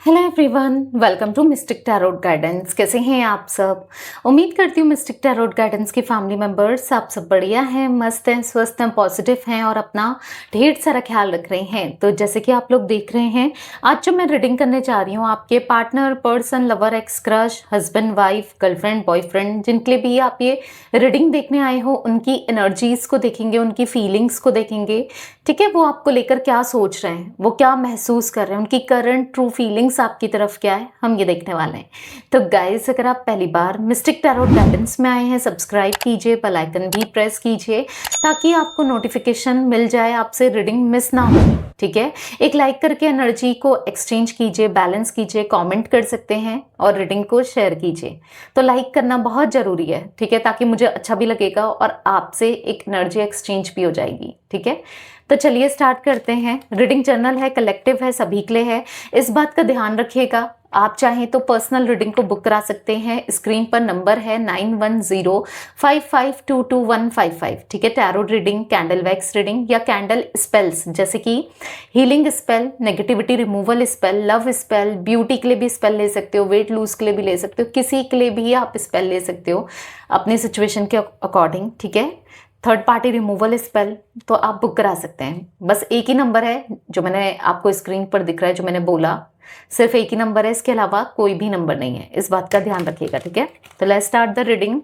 Hello everyone, welcome to mystic tarot guidance. कैसे हैं आप सब? उम्मीद करती हूँ मिस्टिक टैरोट गाइडेंस के फैमिली मेंबर्स आप सब बढ़िया हैं, मस्त हैं, स्वस्थ हैं, पॉजिटिव हैं और अपना ढेर सारा ख्याल रख रहे हैं। तो जैसे कि आप लोग देख रहे हैं, आज जो मैं रीडिंग करने जा रही हूँ आपके partner, person, lover, x, crush, husband, wife, girlfriend, boyfriend, जिनके लिए भी आप ये रीडिंग देखने आए हो, उनकी एनर्जीज को देखेंगे, उनकी फीलिंग्स को देखेंगे। ठीक है, वो आपको लेकर क्या सोच रहे हैं, वो क्या महसूस कर रहे हैं, उनकी करंट ट्रू फीलिंग्स आपकी तरफ क्या है, हम ये देखने वाले हैं। तो गाइस, अगर आप पहली बार मिस्टिक टैरोट गाइडेंस में आए हैं, सब्सक्राइब कीजिए, बेल आइकन भी प्रेस कीजिए ताकि आपको नोटिफिकेशन मिल जाए, आपसे रीडिंग मिस ना हो। ठीक है, एक लाइक करके एनर्जी को एक्सचेंज कीजिए, बैलेंस कीजिए, कमेंट कर सकते हैं और रीडिंग को शेयर कीजिए। तो लाइक करना बहुत ज़रूरी है, ठीक है, ताकि मुझे अच्छा भी लगेगा और आपसे एक एनर्जी एक्सचेंज भी हो जाएगी। ठीक है, तो चलिए स्टार्ट करते हैं। रीडिंग जर्नल है, कलेक्टिव है, सभी के लिए है। इस बात का ध्यान रखिएगा, आप चाहें तो पर्सनल रीडिंग को बुक करा सकते हैं। स्क्रीन पर नंबर है 9105522155। ठीक है, tarot reading, candle wax reading या कैंडल स्पेल्स जैसे कि healing spell, negativity removal spell, love spell, beauty के लिए भी स्पेल ले सकते हो, वेट लूज के लिए भी ले सकते हो, किसी के लिए भी आप स्पेल ले सकते हो अपनी सिचुएशन के अकॉर्डिंग। ठीक है, थर्ड पार्टी रिमूवल स्पेल तो आप बुक करा सकते हैं। बस एक ही नंबर है जो मैंने आपको स्क्रीन पर दिख रहा है, जो मैंने बोला, सिर्फ एक ही नंबर है, इसके अलावा कोई भी नंबर नहीं है, इस बात का ध्यान रखिएगा। ठीक है, तो लेट्स स्टार्ट द रीडिंग।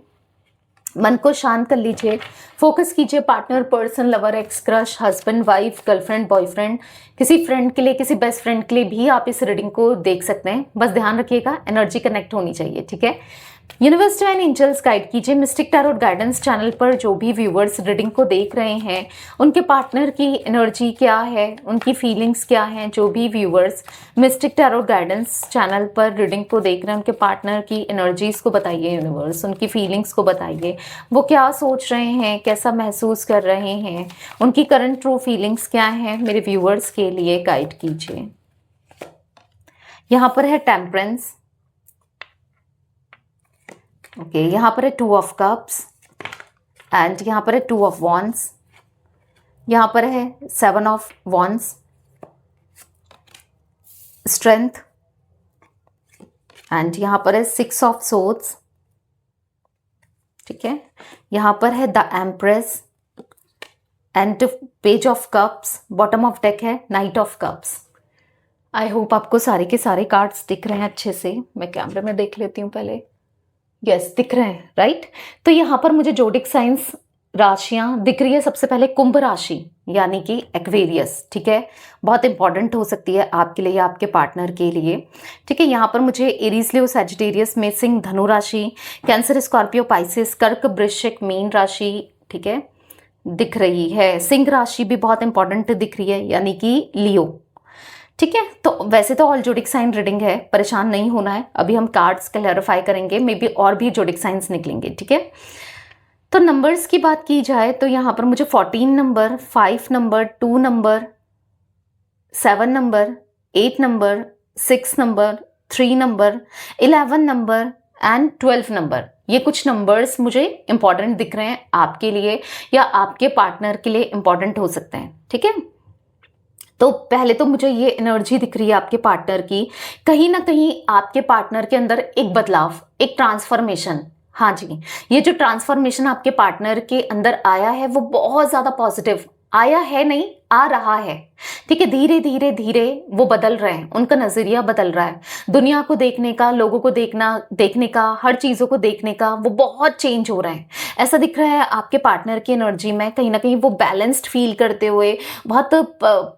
मन को शांत कर लीजिए, फोकस कीजिए partner, person, lover, x, crush, husband, wife, girlfriend, boyfriend, किसी फ्रेंड के लिए, किसी बेस्ट फ्रेंड के लिए भी आप इस रीडिंग को देख सकते हैं। बस ध्यान रखिएगा, एनर्जी कनेक्ट होनी चाहिए। ठीक है, यूनिवर्स एंड एंजल्स गाइड कीजिए। मिस्टिक टैरोट गाइडेंस चैनल पर जो भी व्यूवर्स रीडिंग को देख रहे हैं, उनके पार्टनर की एनर्जी क्या है, उनकी फीलिंग्स क्या हैं। जो भी viewers mistake tarot guidance channel पर रीडिंग को देख रहे हैं, उनके पार्टनर की एनर्जीज को बताइए यूनिवर्स, उनकी फीलिंग्स को बताइए, वो क्या सोच रहे हैं, कैसा महसूस कर रहे हैं, उनकी करंट ट्रू फीलिंग्स क्या हैं, मेरे व्यूवर्स के लिए गाइड कीजिए। यहाँ पर है टेम्परेंस, ओके, यहाँ पर है 2 ऑफ कप्स एंड यहाँ पर है 2 ऑफ वॉन्ड्स, यहाँ पर है 7 ऑफ वॉन्ड्स, स्ट्रेंथ एंड यहाँ पर है 6 ऑफ सोर्ड्स। ठीक है, यहाँ पर है the empress and page of cups, bottom of deck है knight of cups. I hope आपको सारे के सारे कार्ड्स दिख रहे हैं अच्छे से। मैं कैमरे में देख लेती हूँ पहले। यस, दिख रहे हैं, राइट। तो यहाँ पर मुझे जोडिक साइंस राशियां दिख रही है। सबसे पहले कुंभ राशि यानी कि एक्वेरियस। ठीक है, बहुत इंपॉर्टेंट हो सकती है आपके लिए या आपके पार्टनर के लिए। ठीक है, यहाँ पर मुझे एरीज, लियो, सैजिटेरियस में सिंह, धनु राशि, कैंसर, स्कॉर्पियो, पाइसेस, कर्क, वृश्चिक, मीन राशि, ठीक है, दिख रही है। सिंह राशि भी बहुत इंपॉर्टेंट दिख रही है यानी कि लियो। ठीक है, तो वैसे तो ऑल जोडिक साइन रीडिंग है, परेशान नहीं होना है। अभी हम कार्ड्स क्लैरिफाई करेंगे, मे बी और भी जोडिक साइंस निकलेंगे। ठीक है, तो नंबर्स की बात की जाए तो यहाँ पर मुझे 14 number, 5 number, 2 number, 7 number, 8 number, 6 number, 3 number, 11 number and 12 number, ये कुछ नंबर्स मुझे इंपॉर्टेंट दिख रहे हैं आपके लिए या आपके पार्टनर के लिए इंपॉर्टेंट हो सकते हैं। ठीक है, तो पहले तो मुझे ये एनर्जी दिख रही है आपके पार्टनर की, कहीं ना कहीं आपके पार्टनर के अंदर एक बदलाव, एक ट्रांसफॉर्मेशन। हाँ जी, ये जो ट्रांसफॉर्मेशन आपके पार्टनर के अंदर आया है वो बहुत ज़्यादा पॉजिटिव आया है, नहीं आ रहा है। ठीक है, धीरे धीरे धीरे वो बदल रहे हैं, उनका नज़रिया बदल रहा है, दुनिया को देखने का, लोगों को देखने का, हर चीज़ों को देखने का वो बहुत चेंज हो रहा है। ऐसा दिख रहा है आपके पार्टनर की एनर्जी में, कहीं ना कहीं वो बैलेंस्ड फील करते हुए, बहुत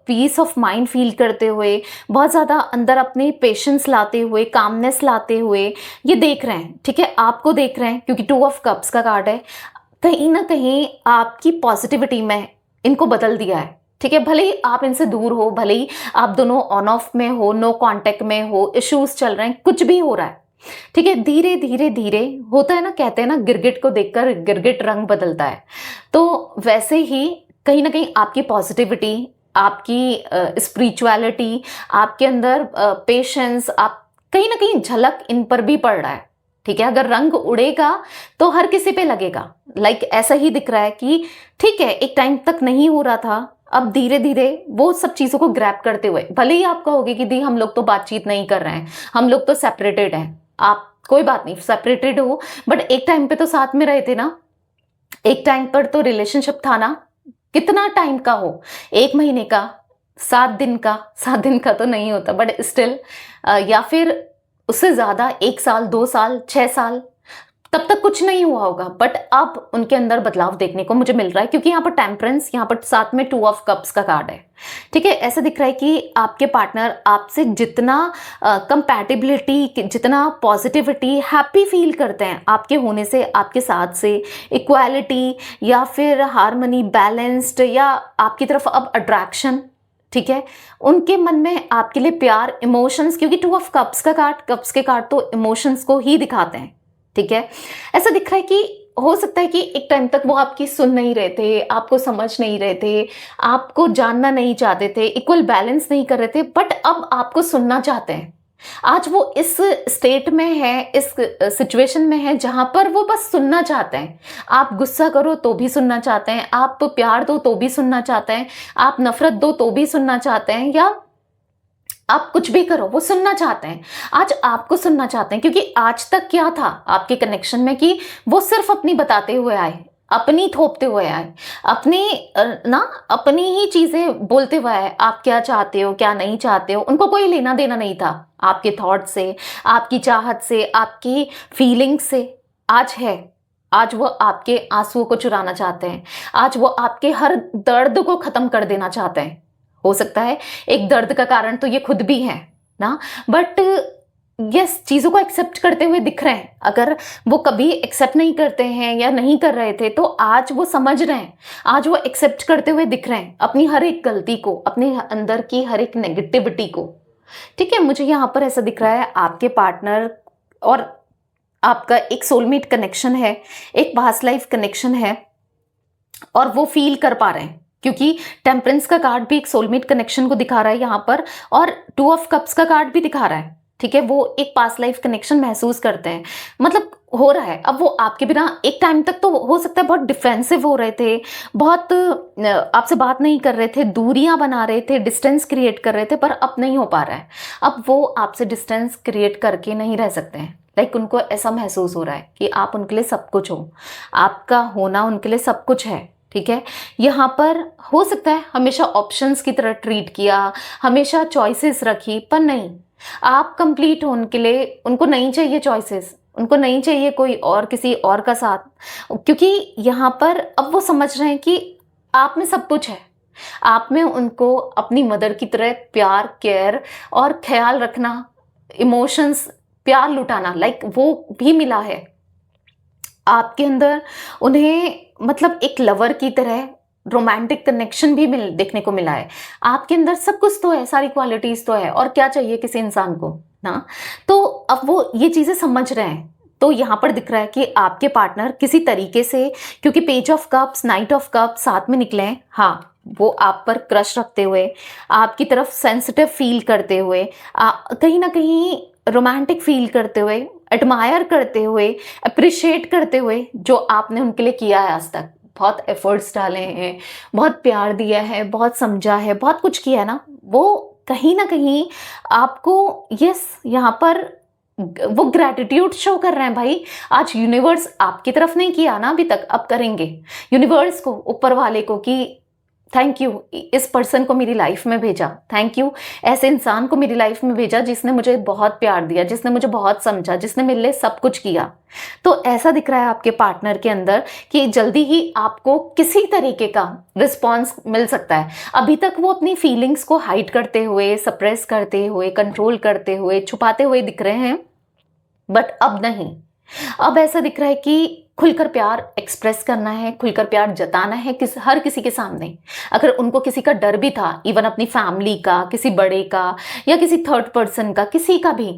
पीस ऑफ माइंड फील करते हुए, बहुत ज़्यादा अंदर अपने पेशेंस लाते हुए, कामनेस लाते हुए ये देख रहे हैं। ठीक है, आपको देख रहे हैं क्योंकि 2 ऑफ कप्स का कार्ड है। कहीं ना कहीं आपकी पॉजिटिविटी में इनको बदल दिया है। ठीक है, भले ही आप इनसे दूर हो, भले ही आप दोनों ऑन ऑफ में हो, नो कांटेक्ट में हो, इश्यूज चल रहे हैं, कुछ भी हो रहा है। ठीक है, धीरे धीरे धीरे होता है ना, कहते हैं ना, गिरगिट को देखकर गिरगिट रंग बदलता है। तो वैसे ही कहीं ना कहीं आपकी पॉजिटिविटी, आपकी स्पिरिचुअलिटी, आपके अंदर पेशेंस, आप कहीं ना कहीं झलक इन पर भी पड़ रहा है। ठीक है, अगर रंग उड़ेगा तो हर किसी पे लगेगा। लाइक ऐसा ही दिख रहा है कि ठीक है, एक टाइम तक नहीं हो रहा था, अब धीरे धीरे वो सब चीज़ों को ग्रैब करते हुए, भले ही आप कहोगे कि दी हम लोग तो बातचीत नहीं कर रहे हैं, हम लोग तो सेपरेटेड हैं, आप कोई बात नहीं सेपरेटेड हो, बट एक टाइम पे तो साथ में रहे थे ना, एक टाइम पर तो रिलेशनशिप था ना। कितना टाइम का हो, 1 महीने का, 7 दिन का, 7 दिन का तो नहीं होता बट स्टिल, या फिर उससे ज्यादा, 1 साल, 2 साल, 6 साल, तब तक कुछ नहीं हुआ होगा, बट अब उनके अंदर बदलाव देखने को मुझे मिल रहा है, क्योंकि यहाँ पर टेम्परेंस, यहाँ पर साथ में 2 ऑफ कप्स का कार्ड है। ठीक है, ऐसा दिख रहा है कि आपके पार्टनर आपसे जितना कंपैटिबिलिटी, जितना पॉजिटिविटी, हैप्पी फील करते हैं आपके होने से, आपके साथ से, इक्वालिटी या फिर हार्मनी, बैलेंस्ड, या आपकी तरफ अब अट्रैक्शन, ठीक है, उनके मन में आपके लिए प्यार, इमोशंस, क्योंकि 2 ऑफ कप्स का कार्ड, कप्स के कार्ड तो इमोशंस को ही दिखाते हैं। ठीक है, ऐसा दिख रहा है कि हो सकता है कि एक टाइम तक वो आपकी सुन नहीं रहे थे, आपको समझ नहीं रहे थे, आपको जानना नहीं चाहते थे, इक्वल बैलेंस नहीं कर रहे थे, बट अब आपको सुनना चाहते हैं। आज वो इस स्टेट में है, इस सिचुएशन में है जहां पर वो बस सुनना चाहते हैं। आप गुस्सा करो तो भी सुनना चाहते हैं, आप प्यार दो तो भी सुनना चाहते हैं, आप नफरत दो तो भी सुनना चाहते हैं, या आप कुछ भी करो वो सुनना चाहते हैं। आज आपको सुनना चाहते हैं, क्योंकि आज तक क्या था आपके कनेक्शन में कि वो सिर्फ अपनी बताते हुए आए, अपनी थोपते हुए आए, अपनी अपनी ही चीजें बोलते हुए आए, आप क्या चाहते हो क्या नहीं चाहते हो, उनको कोई लेना देना नहीं था आपके थॉट से, आपकी चाहत से, आपकी फीलिंग से। आज है, आज वो आपके आंसुओं को चुराना चाहते हैं, आज वो आपके हर दर्द को खत्म कर देना चाहते हैं। हो सकता है एक दर्द का कारण तो ये खुद भी है ना, बट यस, चीजों को एक्सेप्ट करते हुए दिख रहे हैं। अगर वो कभी एक्सेप्ट नहीं करते हैं या नहीं कर रहे थे, तो आज वो समझ रहे हैं, आज वो एक्सेप्ट करते हुए दिख रहे हैं अपनी हर एक गलती को, अपने अंदर की हर एक नेगेटिविटी को। ठीक है, मुझे यहाँ पर ऐसा दिख रहा है आपके पार्टनर और आपका एक सोलमेट कनेक्शन है, एक पास्ट लाइफ कनेक्शन है, और वो फील कर पा रहे हैं, क्योंकि टेम्परेंस का कार्ड भी एक सोलमेट कनेक्शन को दिखा रहा है यहाँ पर, और 2 ऑफ कप्स का कार्ड भी दिखा रहा है। ठीक है, वो एक पास्ट लाइफ कनेक्शन महसूस करते हैं, मतलब हो रहा है। अब वो आपके बिना एक टाइम तक तो हो सकता है बहुत डिफेंसिव हो रहे थे, बहुत आपसे बात नहीं कर रहे थे, दूरियां बना रहे थे, डिस्टेंस क्रिएट कर रहे थे, पर अब नहीं हो पा रहा है। अब वो आपसे डिस्टेंस क्रिएट करके नहीं रह सकते हैं। लाइक उनको ऐसा महसूस हो रहा है कि आप उनके लिए सब कुछ हो, आपका होना उनके लिए सब कुछ है। ठीक है, यहाँ पर हो सकता है हमेशा ऑप्शंस की तरह ट्रीट किया, हमेशा चॉइसेस रखी, पर नहीं, आप कंप्लीट हो उनके लिए, उनको नहीं चाहिए चॉइसेस, उनको नहीं चाहिए कोई और, किसी और का साथ, क्योंकि यहाँ पर अब वो समझ रहे हैं कि आप में सब कुछ है। आप में उनको अपनी मदर की तरह प्यार, केयर और ख्याल रखना, इमोशंस, प्यार लुटाना, लाइक वो भी मिला है आपके अंदर। उन्हें मतलब एक लवर की तरह रोमांटिक कनेक्शन भी देखने को मिला है। आपके अंदर सब कुछ तो है, सारी क्वालिटीज तो है, और क्या चाहिए किसी इंसान को ना। तो अब वो ये चीजें समझ रहे हैं। तो यहाँ पर दिख रहा है कि आपके पार्टनर किसी तरीके से, क्योंकि page of cups, night of cups साथ में निकले हैं, हाँ, वो आप पर क्रश रखते हुए, आपकी तरफ सेंसिटिव फील करते हुए, कहीं ना कहीं रोमांटिक फील करते हुए, एडमायर करते हुए, अप्रिशिएट करते हुए जो आपने उनके लिए किया है आज तक, बहुत एफर्ट्स डाले हैं, बहुत प्यार दिया है, बहुत समझा है, बहुत कुछ किया है ना, वो कहीं ना कहीं आपको यस यहाँ पर वो ग्रैटिट्यूड शो कर रहे हैं। भाई, आज यूनिवर्स आपकी तरफ नहीं किया ना अभी तक, अब करेंगे। यूनिवर्स को, ऊपर वाले को, कि थैंक यू इस पर्सन को मेरी लाइफ में भेजा, थैंक यू ऐसे इंसान को मेरी लाइफ में भेजा जिसने मुझे बहुत प्यार दिया, जिसने मुझे बहुत समझा, जिसने मेरे लिए सब कुछ किया। तो ऐसा दिख रहा है आपके पार्टनर के अंदर कि जल्दी ही आपको किसी तरीके का रिस्पॉन्स मिल सकता है। अभी तक वो अपनी फीलिंग्स को हाइड करते हुए, सप्रेस करते हुए, कंट्रोल करते हुए, छुपाते हुए दिख रहे हैं, बट अब नहीं। अब ऐसा दिख रहा है कि खुलकर प्यार एक्सप्रेस करना है, खुलकर प्यार जताना है हर किसी के सामने। अगर उनको किसी का डर भी था, इवन अपनी फैमिली का, किसी बड़े का, या किसी थर्ड पर्सन का, किसी का भी,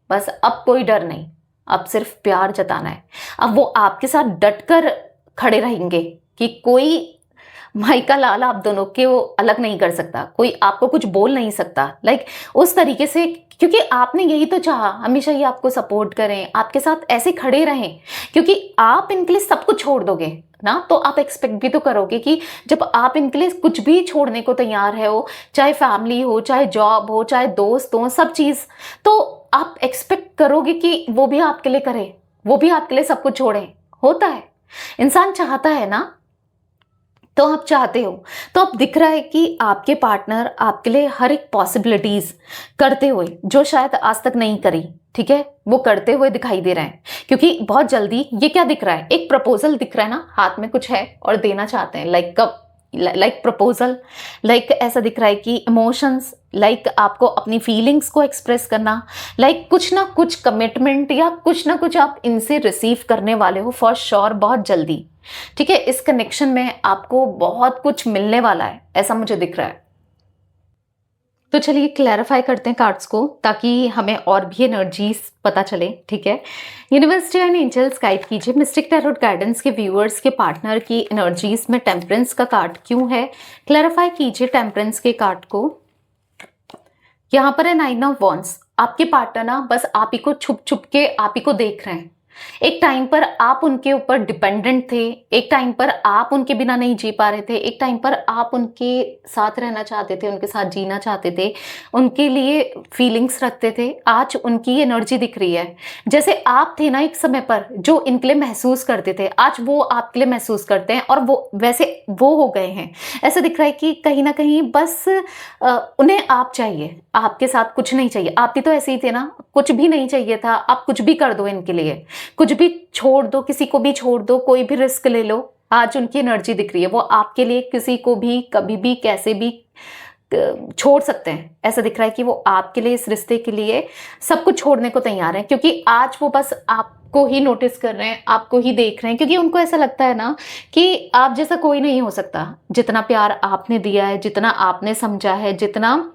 बस अब कोई डर नहीं, अब सिर्फ प्यार जताना है। अब वो आपके साथ डट कर खड़े रहेंगे कि कोई माई का लाल आप दोनों के वो अलग नहीं कर सकता, कोई आपको कुछ बोल नहीं सकता। लाइक उस तरीके से, क्योंकि आपने यही तो चाहा, हमेशा ये आपको सपोर्ट करें, आपके साथ ऐसे खड़े रहें, क्योंकि आप इनके लिए सब कुछ छोड़ दोगे ना, तो आप एक्सपेक्ट भी तो करोगे कि जब आप इनके लिए कुछ भी छोड़ने को तैयार है हो, चाहे फैमिली हो, चाहे जॉब हो, चाहे दोस्त हो, सब चीज़, तो आप एक्सपेक्ट करोगे कि वो भी आपके लिए करे, वो भी आपके लिए सब कुछ छोड़े। होता है, इंसान चाहता है ना, तो आप चाहते हो, तो अब दिख रहा है कि आपके पार्टनर आपके लिए हर एक पॉसिबिलिटीज करते हुए, जो शायद आज तक नहीं करी, ठीक है, वो करते हुए दिखाई दे रहे हैं। क्योंकि बहुत जल्दी ये क्या दिख रहा है, एक प्रपोजल दिख रहा है ना, हाथ में कुछ है और देना चाहते हैं, लाइक कब, लाइक प्रपोजल, लाइक ऐसा दिख रहा है कि इमोशंस, लाइक आपको अपनी फीलिंग्स को एक्सप्रेस करना, लाइक कुछ ना कुछ कमिटमेंट या कुछ ना कुछ आप इनसे रिसीव करने वाले हो फॉर श्योर बहुत जल्दी। ठीक है, इस कनेक्शन में आपको बहुत कुछ मिलने वाला है, ऐसा मुझे दिख रहा है। तो चलिए क्लैरिफाई करते हैं कार्ड्स को, ताकि हमें और भी एनर्जीज पता चले। ठीक है, यूनिवर्स एंड एंजल्स गाइड कीजिए मिस्टिक टैरोट गाइडेंस के व्यूअर्स के पार्टनर की एनर्जीज में टेम्परेंस का कार्ड क्यों है। क्लैरिफाई कीजिए टेम्परेंस के कार्ड को। यहाँ पर है 9 ऑफ वॉन्ड्स। आपके पार्टनर ना बस आप ही को छुप छुप के आप ही को देख रहे हैं। एक टाइम पर आप उनके ऊपर डिपेंडेंट थे, एक टाइम पर आप उनके बिना नहीं जी पा रहे थे, एक टाइम पर आप उनके साथ रहना चाहते थे, उनके साथ जीना चाहते थे, उनके लिए फीलिंग्स रखते थे। आज उनकी एनर्जी दिख रही है, जैसे आप थे ना एक समय पर जो इनके लिए महसूस करते थे, आज वो आपके लिए महसूस करते हैं और वो वैसे वो हो गए हैं। ऐसा दिख रहा है कि कहीं ना कहीं बस उन्हें आप चाहिए, आपके साथ कुछ नहीं चाहिए। आप भी तो ऐसे ही थे ना, कुछ भी नहीं चाहिए था, आप कुछ भी कर दो इनके लिए, कुछ भी छोड़ दो, किसी को भी छोड़ दो, कोई भी रिस्क ले लो। आज उनकी एनर्जी दिख रही है, वो आपके लिए किसी को भी कभी भी कैसे भी छोड़ सकते हैं। ऐसा दिख रहा है कि वो आपके लिए, इस रिश्ते के लिए सब कुछ छोड़ने को तैयार है, क्योंकि आज वो बस आपको ही नोटिस कर रहे हैं, आपको ही देख रहे हैं, क्योंकि उनको ऐसा लगता है ना कि आप जैसा कोई नहीं हो सकता। जितना प्यार आपने दिया है, जितना आपने समझा है, जितना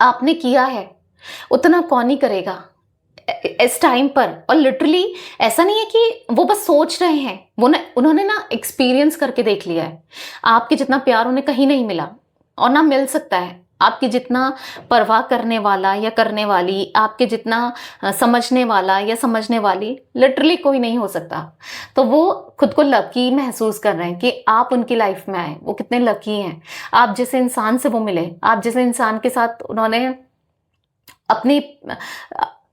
आपने किया है, उतना कौन ही करेगा इस टाइम पर। और लिटरली ऐसा नहीं है कि वो बस सोच रहे हैं, वो ना उन्होंने ना एक्सपीरियंस करके देख लिया है। आपके जितना प्यार उन्हें कहीं नहीं मिला और ना मिल सकता है। आपके जितना परवाह करने वाला या करने वाली, आपके जितना समझने वाला या समझने वाली लिटरली कोई नहीं हो सकता। तो वो खुद को लकी महसूस कर रहे हैं कि आप उनकी लाइफ में आए, वो कितने लकी हैं। आप जैसे इंसान से वो मिले, आप जैसे इंसान के साथ उन्होंने अपनी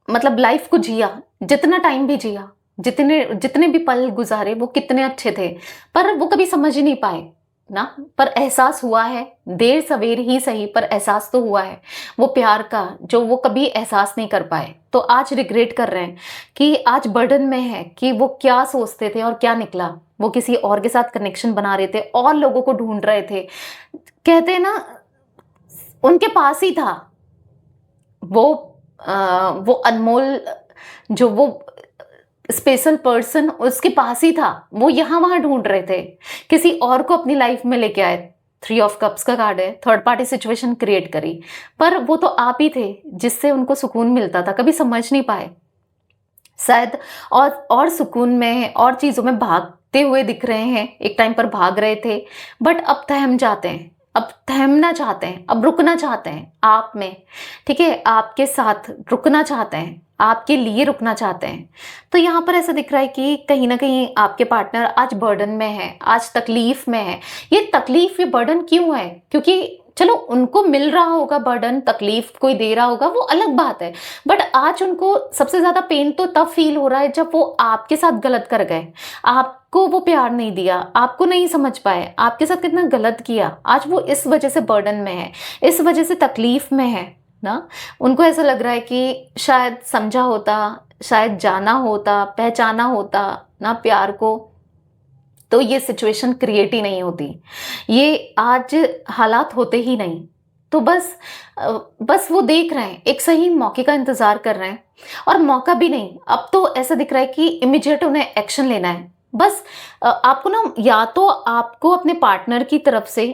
मतलब लाइफ को जिया, जितना टाइम भी जिया, जितने जितने भी पल गुजारे, वो कितने अच्छे थे। पर वो कभी समझ ही नहीं पाए ना, पर एहसास हुआ है, देर सवेर ही सही, पर एहसास तो हुआ है वो प्यार का, जो वो कभी एहसास नहीं कर पाए। तो आज रिग्रेट कर रहे हैं कि आज बर्डन में है कि वो क्या सोचते थे और क्या निकला। वो किसी और के साथ कनेक्शन बना रहे थे और लोगों को ढूंढ रहे थे। कहते हैं ना, उनके पास ही था वो अनमोल, जो वो स्पेशल पर्सन उसके पास ही था। वो यहाँ वहां ढूंढ रहे थे, किसी और को अपनी लाइफ में लेके आए। 3 ऑफ कप्स का कार्ड है, थर्ड पार्टी सिचुएशन क्रिएट करी, पर वो तो आप ही थे जिससे उनको सुकून मिलता था। कभी समझ नहीं पाए शायद, और सुकून में और चीजों में भागते हुए दिख रहे हैं। एक टाइम पर भाग रहे थे, बट अब थम जाते हैं, अब थमना चाहते हैं, अब रुकना चाहते हैं आप में। ठीक है, आपके साथ रुकना चाहते हैं, आपके लिए रुकना चाहते हैं। तो यहाँ पर ऐसा दिख रहा है कि कहीं ना कहीं आपके पार्टनर आज बर्डन में है, आज तकलीफ में है। ये तकलीफ, ये बर्डन क्यों है? क्योंकि चलो उनको मिल रहा होगा बर्डन, तकलीफ कोई दे रहा होगा, वो अलग बात है, बट आज उनको सबसे ज्यादा पेन तो तब फील हो रहा है जब वो आपके साथ गलत कर गए। आपको वो प्यार नहीं दिया, आपको नहीं समझ पाए, आपके साथ कितना गलत किया। आज वो इस वजह से बर्डन में है, इस वजह से तकलीफ में है ना। उनको ऐसा लग रहा है कि शायद समझा होता, शायद जाना होता, पहचाना होता ना प्यार को, तो ये सिचुएशन क्रिएट ही नहीं होती, ये आज हालात होते ही नहीं। तो बस वो देख रहे हैं, एक सही मौके का इंतजार कर रहे हैं, और मौका भी नहीं, अब तो ऐसा दिख रहा है कि इमीडिएट उन्हें एक्शन लेना है। बस आपको ना, या तो आपको अपने पार्टनर की तरफ से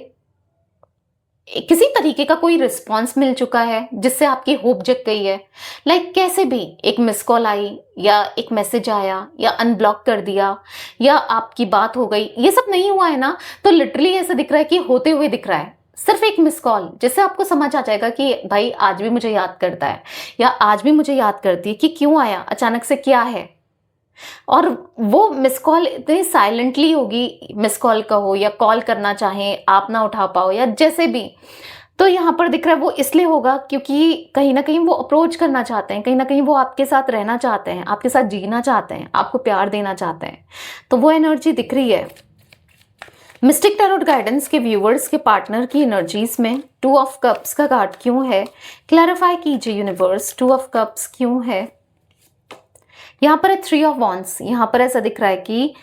किसी तरीके का कोई रिस्पॉन्स मिल चुका है जिससे आपकी होप जग गई है। कैसे भी एक मिस कॉल आई या एक मैसेज आया या अनब्लॉक कर दिया या आपकी बात हो गई, ये सब नहीं हुआ है ना, तो लिटरली ऐसा दिख रहा है कि होते हुए दिख रहा है। सिर्फ एक मिस कॉल जिससे आपको समझ आ जाएगा कि भाई आज भी मुझे याद करता है या आज भी मुझे याद करती है, कि क्यों आया, अचानक से क्या है। और वो मिस कॉल इतनी साइलेंटली होगी, मिस कॉल का हो या कॉल करना चाहें आप ना उठा पाओ या जैसे भी, तो यहाँ पर दिख रहा है वो इसलिए होगा क्योंकि कहीं ना कहीं वो अप्रोच करना चाहते हैं, कहीं ना कहीं वो आपके साथ रहना चाहते हैं, आपके साथ जीना चाहते हैं, आपको प्यार देना चाहते हैं। तो वो एनर्जी दिख रही है। मिस्टिक टैरोट गाइडेंस के व्यूअर्स के पार्टनर की एनर्जीज में 2 ऑफ कप्स का कार्ड क्यों है, क्लैरिफाई कीजिए यूनिवर्स, 2 ऑफ कप्स क्यों है। यहाँ पर है 3 ऑफ वॉन्ड्स। यहाँ पर ऐसा दिख रहा है कि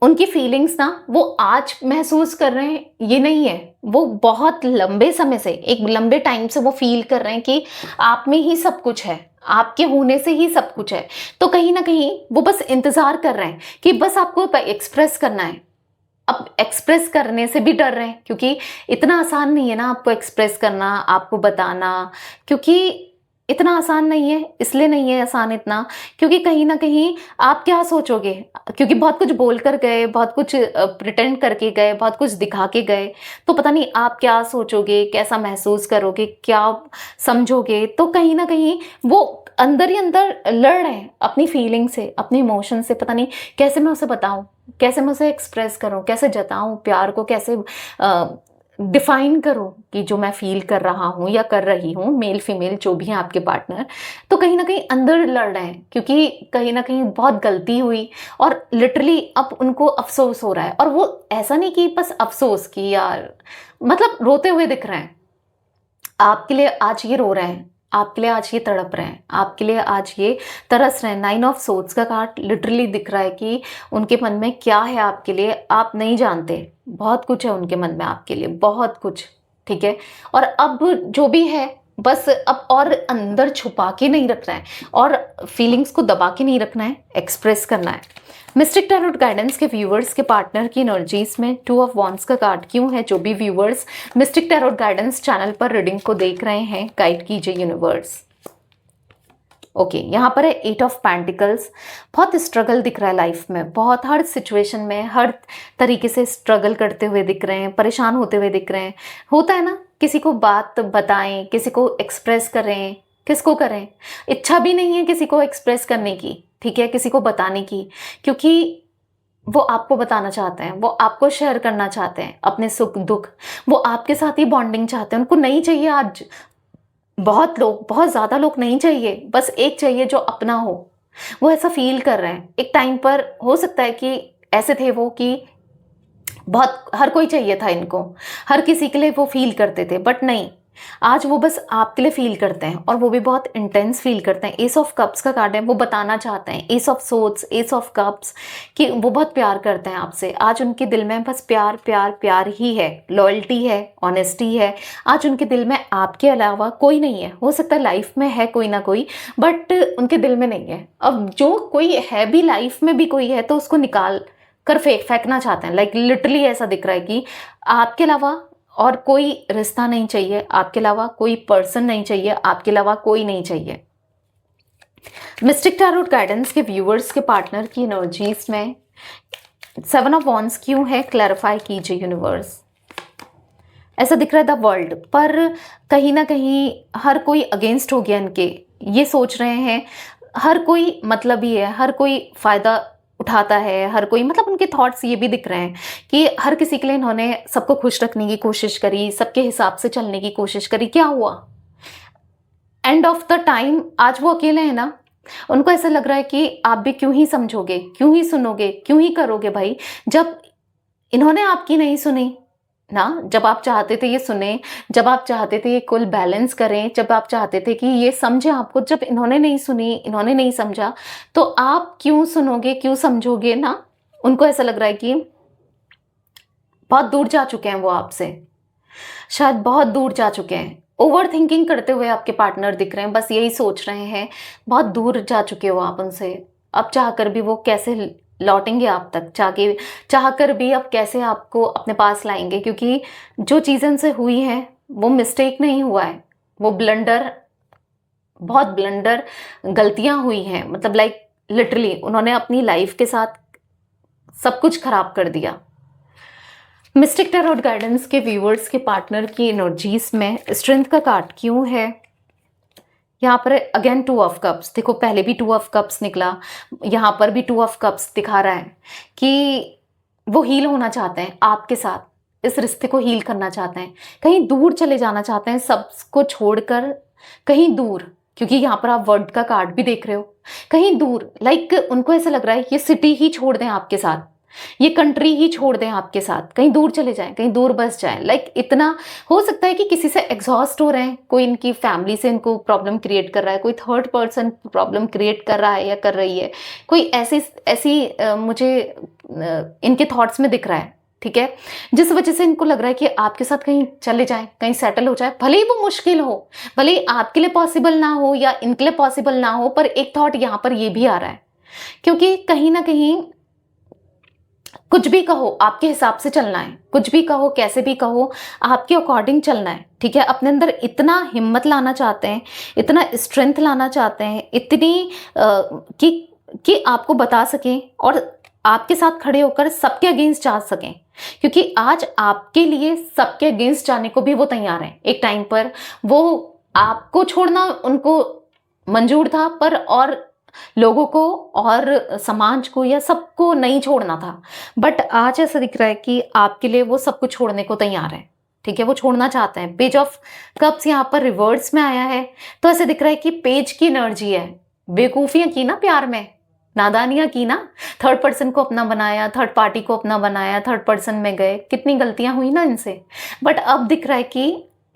उनकी फीलिंग्स ना वो आज महसूस कर रहे हैं, ये नहीं है, वो बहुत लंबे समय से, एक लंबे टाइम से वो फील कर रहे हैं कि आप में ही सब कुछ है, आपके होने से ही सब कुछ है। तो कहीं ना कहीं वो बस इंतजार कर रहे हैं कि बस आपको एक्सप्रेस करना है। अब एक्सप्रेस करने से भी डर रहे हैं क्योंकि इतना आसान नहीं है ना आपको एक्सप्रेस करना, आपको बताना, क्योंकि इतना आसान नहीं है। इसलिए नहीं है आसान इतना क्योंकि कहीं ना कहीं आप क्या सोचोगे, क्योंकि बहुत कुछ बोल कर गए, बहुत कुछ प्रिटेंड करके गए, बहुत कुछ दिखा के गए, तो पता नहीं आप क्या सोचोगे, कैसा महसूस करोगे, क्या समझोगे। तो कहीं ना कहीं वो अंदर ही अंदर लड़ रहे हैं अपनी फीलिंग से, अपने इमोशन से। पता नहीं कैसे मैं उसे बताऊं, कैसे मैं उसे एक्सप्रेस करूं, कैसे जताऊं प्यार को, कैसे डिफाइन करो कि जो मैं फील कर रहा हूँ या कर रही हूँ, मेल फीमेल जो भी है आपके पार्टनर। तो कहीं ना कहीं अंदर लड़ रहे हैं क्योंकि कहीं ना कहीं बहुत गलती हुई और लिटरली अब उनको अफसोस हो रहा है। और वो ऐसा नहीं कि बस अफसोस की यार, मतलब रोते हुए दिख रहे हैं। आपके लिए आज ये रो रहे हैं, आपके लिए आज ये तड़प रहे हैं, आपके लिए आज ये तरस रहे हैं। 9 ऑफ सोर्ड्स का कार्ड लिटरली दिख रहा है कि उनके मन में क्या है आपके लिए आप नहीं जानते। बहुत कुछ है उनके मन में आपके लिए, बहुत कुछ, ठीक है। और अब जो भी है बस अब और अंदर छुपा के नहीं रखना है और फीलिंग्स को दबा के नहीं रखना है, एक्सप्रेस करना है। मिस्टिक टैरोट गाइडेंस के व्यूअर्स के पार्टनर की एनर्जीज में 2 ऑफ वॉन्ड्स का कार्ड क्यों है। जो भी viewers mistake tarot guidance channel पर रीडिंग को देख रहे हैं, गाइड कीजिए यूनिवर्स। ओके, यहाँ पर है 8 ऑफ पेंटिकल्स। बहुत स्ट्रगल दिख रहा है लाइफ में, बहुत हर सिचुएशन में हर तरीके से स्ट्रगल करते हुए दिख रहे हैं, परेशान होते हुए दिख रहे हैं। होता है ना, किसी को बात बताएं, किसी को एक्सप्रेस करें, किसको करें, इच्छा भी नहीं है किसी को एक्सप्रेस करने की, ठीक है, किसी को बताने की, क्योंकि वो आपको बताना चाहते हैं, वो आपको शेयर करना चाहते हैं अपने सुख दुख, वो आपके साथ ही बॉन्डिंग चाहते हैं। उनको नहीं चाहिए आज बहुत लोग, बहुत ज़्यादा लोग नहीं चाहिए, बस एक चाहिए जो अपना हो। वो ऐसा फील कर रहे हैं। एक टाइम पर हो सकता है कि ऐसे थे वो कि बहुत हर कोई चाहिए था इनको, हर किसी के लिए वो फील करते थे, बट नहीं, आज वो बस आपके लिए फील करते हैं और वो भी बहुत इंटेंस फील करते हैं। एस ऑफ कप्स का कार्ड है, वो बताना चाहते हैं, S of swords, S of cups, कि वो बहुत प्यार करते हैं आपसे। आज उनके दिल में बस प्यार प्यार प्यार ही है, लॉयल्टी है, ऑनेस्टी है। आज उनके दिल में आपके अलावा कोई नहीं है। हो सकता है लाइफ में है कोई ना कोई, बट उनके दिल में नहीं है। अब जो कोई है भी, लाइफ में भी कोई है, तो उसको निकाल कर फेंकना चाहते हैं। लिटरली ऐसा दिख रहा है कि आपके अलावा और कोई रिश्ता नहीं चाहिए, आपके अलावा कोई पर्सन नहीं चाहिए, आपके अलावा कोई नहीं चाहिए। मिस्टिक टैरोट गाइडेंस के व्यूअर्स के पार्टनर की एनर्जीज में 7 ऑफ वॉन्ड्स क्यों है, क्लैरिफाई कीजिए यूनिवर्स। ऐसा दिख रहा है द वर्ल्ड, पर कहीं ना कहीं हर कोई अगेंस्ट हो गया इनके। ये सोच रहे हैं हर कोई मतलब ही है, हर कोई फायदा उठाता है, हर कोई, मतलब उनके थॉट्स ये भी दिख रहे हैं कि हर किसी के लिए इन्होंने सबको खुश रखने की कोशिश करी, सबके हिसाब से चलने की कोशिश करी। क्या हुआ एंड ऑफ द टाइम आज वो अकेले हैं ना। उनको ऐसा लग रहा है कि आप भी क्यों ही समझोगे, क्यों ही सुनोगे, क्यों ही करोगे भाई, जब इन्होंने आपकी नहीं सुनी ना। जब आप चाहते थे ये सुने, जब आप चाहते थे ये कुल बैलेंस करें, जब आप चाहते थे कि ये समझे आपको, जब इन्होंने नहीं सुनी, इन्होंने नहीं समझा, तो आप क्यों सुनोगे, क्यों समझोगे ना। उनको ऐसा लग रहा है कि बहुत दूर जा चुके हैं वो आपसे, शायद बहुत दूर जा चुके हैं। ओवर थिंकिंग करते हुए आपके पार्टनर दिख रहे हैं, बस यही सोच रहे हैं, बहुत दूर जा चुके हो आप उनसे। अब चाह कर भी वो कैसे लौटेंगे आप तक, चाह कर भी अब कैसे आपको अपने पास लाएंगे, क्योंकि जो चीज़ें उनसे हुई हैं वो मिस्टेक नहीं हुआ है, वो ब्लंडर, बहुत ब्लंडर गलतियां हुई हैं, मतलब लाइक लिटरली उन्होंने अपनी लाइफ के साथ सब कुछ खराब कर दिया। मिस्टिक टैरोट गाइडेंस के व्यूअर्स के पार्टनर की एनर्जीज में स्ट्रेंथ का कार्ड क्यों है? यहाँ पर अगेन 2 ऑफ कप्स, देखो पहले भी 2 ऑफ कप्स निकला, यहाँ पर भी 2 ऑफ कप्स दिखा रहा है कि वो हील होना चाहते हैं आपके साथ, इस रिश्ते को हील करना चाहते हैं, कहीं दूर चले जाना चाहते हैं, सबको छोड़कर कहीं दूर, क्योंकि यहाँ पर आप वर्ड का कार्ड भी देख रहे हो, कहीं दूर, लाइक उनको ऐसा लग रहा है ये सिटी ही छोड़ दें आपके साथ, ये कंट्री ही छोड़ दें आपके साथ, कहीं दूर चले जाएं, कहीं दूर बस जाएं। लाइक इतना हो सकता है कि किसी से एग्जॉस्ट हो रहे हैं, कोई इनकी फैमिली से इनको प्रॉब्लम क्रिएट कर रहा है, कोई थर्ड पर्सन प्रॉब्लम क्रिएट कर रहा है या कर रही है, कोई ऐसी मुझे इनके थॉट्स में दिख रहा है, ठीक है, जिस वजह से इनको लग रहा है कि आपके साथ कहीं चले जाएं, कहीं सेटल हो जाए, भले ही वो मुश्किल हो, भले ही आपके लिए पॉसिबल ना हो या इनके लिए पॉसिबल ना हो, पर एक थॉट यहाँ पर ये भी आ रहा है, क्योंकि कहीं ना कहीं कुछ भी कहो आपके हिसाब से चलना है, कुछ भी कहो कैसे भी कहो आपके अकॉर्डिंग चलना है, ठीक है। अपने अंदर इतना हिम्मत लाना चाहते हैं, इतना स्ट्रेंथ लाना चाहते हैं, इतनी कि आपको बता सकें और आपके साथ खड़े होकर सबके अगेंस्ट जा सकें, क्योंकि आज आपके लिए सबके अगेंस्ट जाने को भी वो तैयार हैं। एक टाइम पर वो आपको छोड़ना उनको मंजूर था, पर और लोगों को और समाज को या सबको नहीं छोड़ना था, बट आज ऐसा दिख रहा है कि आपके लिए वो सब कुछ छोड़ने को तैयार है, ठीक है, वो छोड़ना चाहते हैं। पेज ऑफ कप्स यहाँ पर रिवर्स में आया है, तो ऐसे दिख रहा है कि पेज की एनर्जी है, बेवकूफियां की ना प्यार में, नादानियां की ना, थर्ड पर्सन को अपना बनाया, थर्ड पार्टी को अपना बनाया, थर्ड पर्सन में गए, कितनी गलतियां हुई ना इनसे, बट अब दिख रहा है कि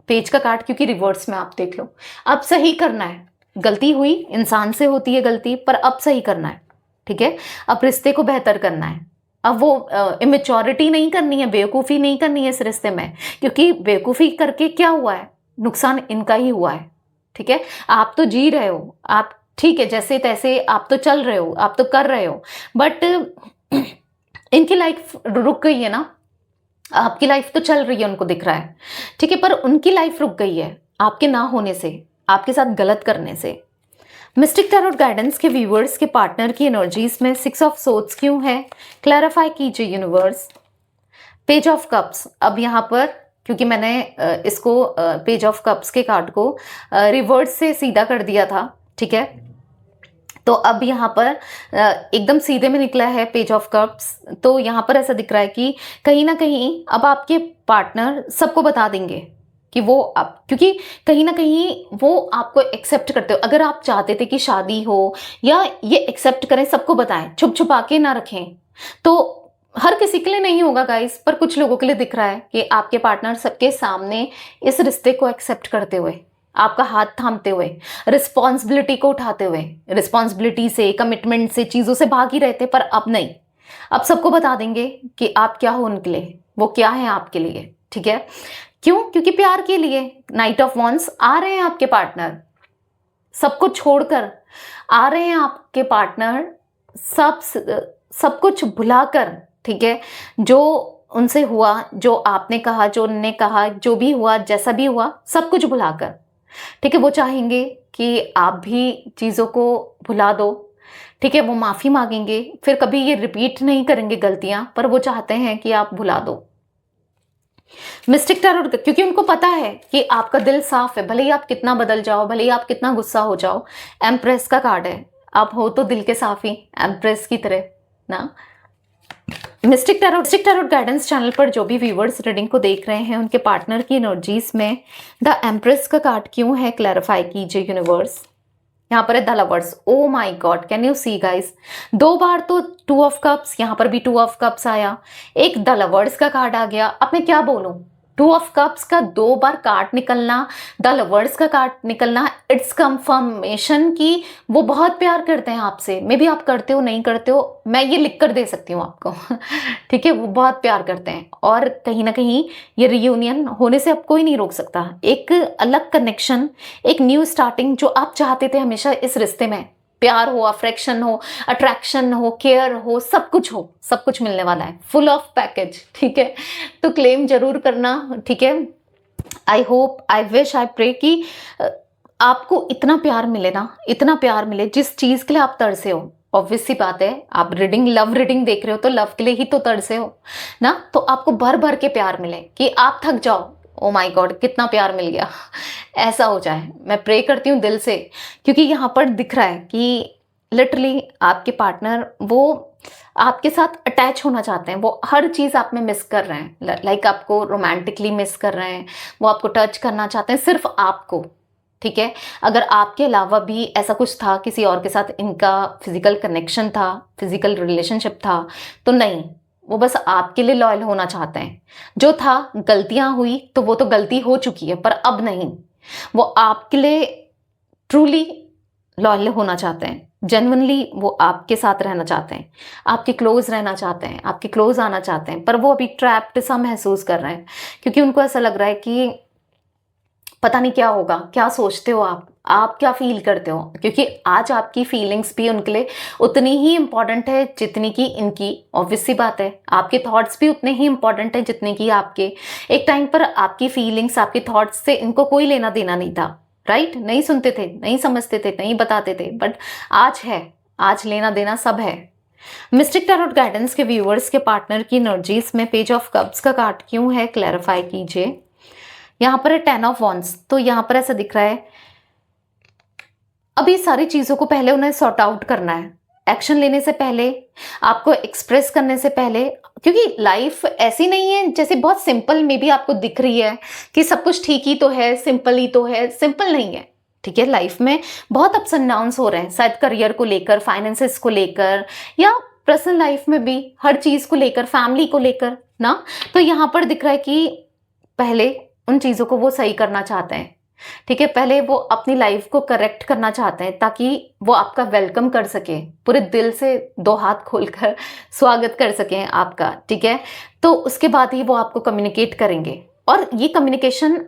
पेज का कार्ड क्योंकि रिवर्स में, आप देख लो, अब सही करना है, गलती हुई, इंसान से होती है गलती, पर अब सही करना है, ठीक है, अब रिश्ते को बेहतर करना है, अब वो इमेच्योरिटी नहीं करनी है, बेवकूफ़ी नहीं करनी है इस रिश्ते में, क्योंकि बेवकूफ़ी करके क्या हुआ है, नुकसान इनका ही हुआ है, ठीक है। आप तो जी रहे हो, आप ठीक है जैसे तैसे आप तो चल रहे हो, आप तो कर रहे हो, बट इनकी लाइफ रुक गई है ना, आपकी लाइफ तो चल रही है, उनको दिख रहा है, ठीक है, पर उनकी लाइफ रुक गई है आपके ना होने से, आपके साथ गलत करने से। मिस्टिक टैरोट गाइडेंस के व्यूअर्स के पार्टनर की एनर्जीज में 6 ऑफ सोर्ड्स क्यों है? क्लैरिफाई कीजिए यूनिवर्स। पेज ऑफ कप्स, अब यहाँ पर क्योंकि मैंने इसको पेज ऑफ कप्स के कार्ड को रिवर्स से सीधा कर दिया था, ठीक है, तो अब यहाँ पर एकदम सीधे में निकला है पेज ऑफ कप्स, तो यहाँ पर ऐसा दिख रहा है कि कहीं ना कहीं अब आपके पार्टनर सबको बता देंगे कि वो आप, क्योंकि कहीं ना कहीं वो आपको एक्सेप्ट करते हो, अगर आप चाहते थे कि शादी हो या ये एक्सेप्ट करें, सबको बताएं, छुप छुपा के ना रखें, तो हर किसी के लिए नहीं होगा गाइस, पर कुछ लोगों के लिए दिख रहा है कि आपके पार्टनर सबके सामने इस रिश्ते को एक्सेप्ट करते हुए, आपका हाथ थामते हुए, रिस्पॉन्सिबिलिटी को उठाते हुए, रिस्पॉन्सिबिलिटी से, कमिटमेंट से, चीज़ों से भाग ही रहे थे, पर अब नहीं, अब सबको बता देंगे कि आप क्या हो उनके लिए, वो क्या है आपके लिए, ठीक है। क्यों? क्योंकि प्यार के लिए नाइट ऑफ वॉन्ड्स आ रहे हैं आपके पार्टनर, सबको छोड़कर आ रहे हैं आपके पार्टनर, सब कुछ भुलाकर, ठीक है, जो उनसे हुआ, जो आपने कहा, जो उन्होंने कहा, जो भी हुआ, जैसा भी हुआ, सब कुछ भुलाकर, ठीक है, वो चाहेंगे कि आप भी चीज़ों को भुला दो, ठीक है, वो माफ़ी मांगेंगे, फिर कभी ये रिपीट नहीं करेंगे गलतियां, पर वो चाहते हैं कि आप भुला दो। मिस्टिक टैरोट, क्योंकि उनको पता है कि आपका दिल साफ है, भले ही आप कितना बदल जाओ, भले ही आप कितना गुस्सा हो जाओ, एम्प्रेस का कार्ड है, आप हो तो दिल के साफ ही, एम्प्रेस की तरह ना। मिस्टिक टैरोट गाइडेंस चैनल पर जो भी व्यूवर्स रीडिंग को देख रहे हैं, उनके पार्टनर की एनर्जीज में द एम्प्रेस का कार्ड क्यों है? क्लैरिफाई कीजिए यूनिवर्स। यहाँ पर है the lovers, oh my god, can you see guys, 2 बार तो 2 ऑफ कप्स, यहाँ पर भी 2 ऑफ कप्स आया, एक द लवर्स का कार्ड आ गया। अब मैं क्या बोलूं, 2 ऑफ कप्स का 2 बार कार्ड निकलना, द लवर्स का कार्ड निकलना, इट्स कंफर्मेशन कि वो बहुत प्यार करते हैं आपसे, मे बी आप करते हो नहीं करते हो, मैं ये लिख कर दे सकती हूँ आपको ठीक है, वो बहुत प्यार करते हैं, और कहीं ना कहीं ये रियूनियन होने से अब कोई नहीं रोक सकता, एक अलग कनेक्शन, एक न्यू स्टार्टिंग जो आप चाहते थे हमेशा इस रिश्ते में, प्यार हो, अफ्रेक्शन हो, अट्रैक्शन हो, केयर हो, सब कुछ मिलने वाला है, फुल ऑफ पैकेज। ठीक है, तो क्लेम जरूर करना। ठीक है, I hope, I wish, I pray कि आपको इतना प्यार मिले ना, इतना प्यार मिले जिस चीज के लिए आप तरसे हो। ऑब्वियस सी बात है, आप लव रीडिंग देख रहे हो तो लव के लिए ही तो तरसे हो ना, तो आपको भर भर के प्यार मिले कि आप थक जाओ, ओ माय गॉड कितना प्यार मिल गया, ऐसा हो जाए। मैं प्रे करती हूँ दिल से, क्योंकि यहाँ पर दिख रहा है कि लिटरली आपके पार्टनर वो आपके साथ अटैच होना चाहते हैं, वो हर चीज़ आप में मिस कर रहे हैं, लाइक आपको रोमांटिकली मिस कर रहे हैं, वो आपको टच करना चाहते हैं, सिर्फ आपको। ठीक है, अगर आपके अलावा भी ऐसा कुछ था, किसी और के साथ इनका फिजिकल कनेक्शन था, फिजिकल रिलेशनशिप था, तो नहीं, वो बस आपके लिए लॉयल होना चाहते हैं। जो था, गलतियां हुई तो वो तो गलती हो चुकी है, पर अब नहीं, वो आपके लिए ट्रूली लॉयल होना चाहते हैं, जेन्युइनली वो आपके साथ रहना चाहते हैं, आपके क्लोज रहना चाहते हैं, आपके क्लोज आना चाहते हैं, पर वो अभी ट्रैप्ड सा महसूस कर रहे हैं, क्योंकि उनको ऐसा लग रहा है कि पता नहीं क्या होगा। क्या सोचते हो आप क्या फील करते हो, क्योंकि आज आपकी फीलिंग्स भी उनके लिए उतनी ही इंपॉर्टेंट है जितनी कि इनकी। ऑब्वियस सी बात है, आपके थॉट्स भी उतने ही इंपॉर्टेंट है जितने कि आपके। एक टाइम पर आपकी फीलिंग्स, आपके थॉट्स से इनको कोई लेना देना नहीं था, राइट? नहीं सुनते थे, नहीं समझते थे, नहीं बताते थे, बट आज है, आज लेना देना सब है। मिस्टिक टैरोट गाइडेंस के व्यूअर्स के पार्टनर की एनर्जीज में पेज ऑफ कप्स का कार्ड क्यों है, क्लैरिफाई कीजिए। यहाँ पर है 10 ऑफ वॉन्ड्स, तो यहाँ पर ऐसा दिख रहा है अभी सारी चीज़ों को पहले उन्हें सॉर्ट आउट करना है, एक्शन लेने से पहले, आपको एक्सप्रेस करने से पहले, क्योंकि लाइफ ऐसी नहीं है जैसे बहुत सिंपल में भी आपको दिख रही है कि सब कुछ ठीक ही तो है, सिंपल ही तो है, सिंपल नहीं है। ठीक है, लाइफ में बहुत अप्स एंड डाउन्स हो रहे हैं, शायद करियर को लेकर, फाइनेंसेस को लेकर, या पर्सनल लाइफ में भी हर चीज़ को लेकर, फैमिली को लेकर ना। तो यहाँ पर दिख रहा है कि पहले उन चीज़ों को वो सही करना चाहते हैं। ठीक है, पहले वो अपनी लाइफ को करेक्ट करना चाहते हैं ताकि वो आपका वेलकम कर सके, पूरे दिल से 2 हाथ खोलकर स्वागत कर सकें आपका। ठीक है, तो उसके बाद ही वो आपको कम्युनिकेट करेंगे, और ये कम्युनिकेशन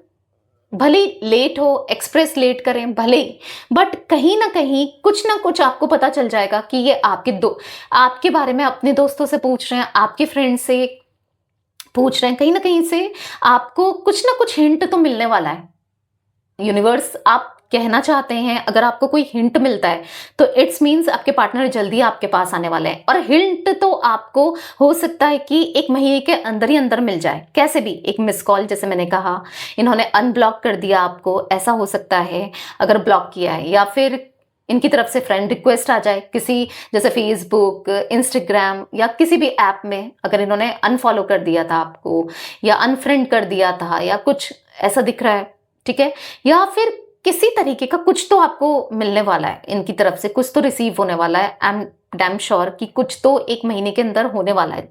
भले लेट हो, एक्सप्रेस लेट करें भले ही, बट कहीं ना कहीं कुछ ना कुछ आपको पता चल जाएगा कि ये आपके बारे में अपने दोस्तों से पूछ रहे हैं, आपके फ्रेंड से पूछ रहे हैं, कहीं ना कहीं से आपको कुछ ना कुछ हिंट तो मिलने वाला है। यूनिवर्स आप कहना चाहते हैं, अगर आपको कोई हिंट मिलता है तो इट्स मीन्स आपके पार्टनर जल्दी आपके पास आने वाले हैं। और हिंट तो आपको हो सकता है कि 1 महीने के अंदर ही अंदर मिल जाए, कैसे भी, एक मिस कॉल, जैसे मैंने कहा इन्होंने अनब्लॉक कर दिया आपको, ऐसा हो सकता है अगर ब्लॉक किया है, या फिर इनकी तरफ से फ्रेंड रिक्वेस्ट आ जाए किसी, जैसे फेसबुक, इंस्टाग्राम या किसी भी ऐप में, अगर इन्होंने अनफॉलो कर दिया था आपको या अनफ्रेंड कर दिया था या कुछ ऐसा दिख रहा है। ठीक है, या फिर किसी तरीके का कुछ तो आपको मिलने वाला है, इनकी तरफ से कुछ तो रिसीव होने वाला है। आई एम डैम श्योर कि कुछ तो 1 महीने के अंदर होने वाला है,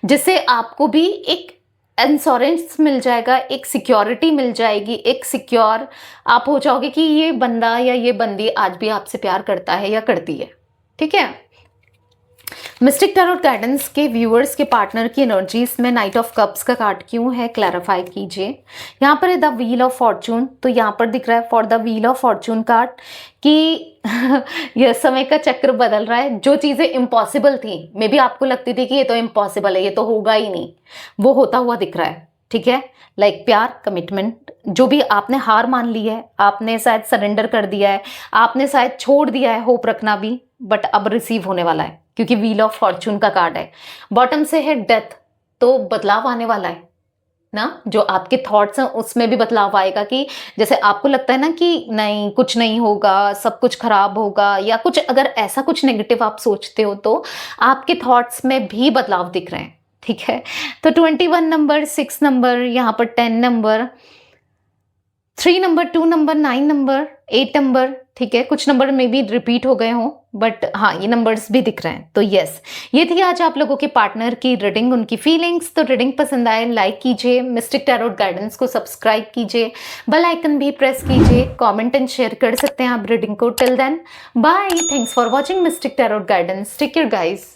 जिससे आपको भी एक इंश्योरेंस मिल जाएगा, एक सिक्योरिटी मिल जाएगी, एक सिक्योर आप हो जाओगे कि ये बंदा या ये बंदी आज भी आपसे प्यार करता है या करती है। ठीक है, मिस्टिक टैरोट गाइडेंस के व्यूअर्स के पार्टनर की एनर्जीज में नाइट ऑफ कप्स का कार्ड क्यों है, क्लैरिफाई कीजिए। यहाँ पर है द व्हील ऑफ फॉर्चून, तो यहाँ पर दिख रहा है for the wheel of Fortune card कि यह समय का चक्र बदल रहा है। जो चीज़ें इम्पॉसिबल थी, मे बी आपको लगती थी कि ये तो इम्पॉसिबल है, ये तो होगा ही नहीं, वो होता हुआ दिख रहा है। ठीक है, लाइक प्यार, कमिटमेंट, जो भी आपने हार मान ली है, आपने शायद सरेंडर कर दिया है, आपने शायद छोड़ दिया है होप रखना भी, बट अब रिसीव होने वाला है, क्योंकि व्हील ऑफ फॉर्चून का कार्ड है। बॉटम से है डेथ, तो बदलाव आने वाला है ना। जो आपके थॉट्स हैं उसमें भी बदलाव आएगा, कि जैसे आपको लगता है ना कि नहीं, कुछ नहीं होगा, सब कुछ खराब होगा, या कुछ अगर ऐसा कुछ नेगेटिव आप सोचते हो तो आपके थॉट्स में भी बदलाव दिख रहे हैं। ठीक है, तो 21 नंबर, 6 नंबर, यहाँ पर 10 number, 3 number, 2 number, 9 number, 8 number. ठीक है, कुछ नंबर में भी रिपीट हो गए हों, बट हाँ, ये नंबर्स भी दिख रहे हैं। तो यस, ये थी आज आप लोगों के पार्टनर की रीडिंग, उनकी फीलिंग्स। तो रीडिंग पसंद आए लाइक कीजिए, मिस्टिक टैरोट गाइडेंस को सब्सक्राइब कीजिए, बेल आइकन भी प्रेस कीजिए, कमेंट एंड शेयर कर सकते हैं आप रीडिंग को। Till then bye, thanks for watching mystic tarot guidance, take care guys.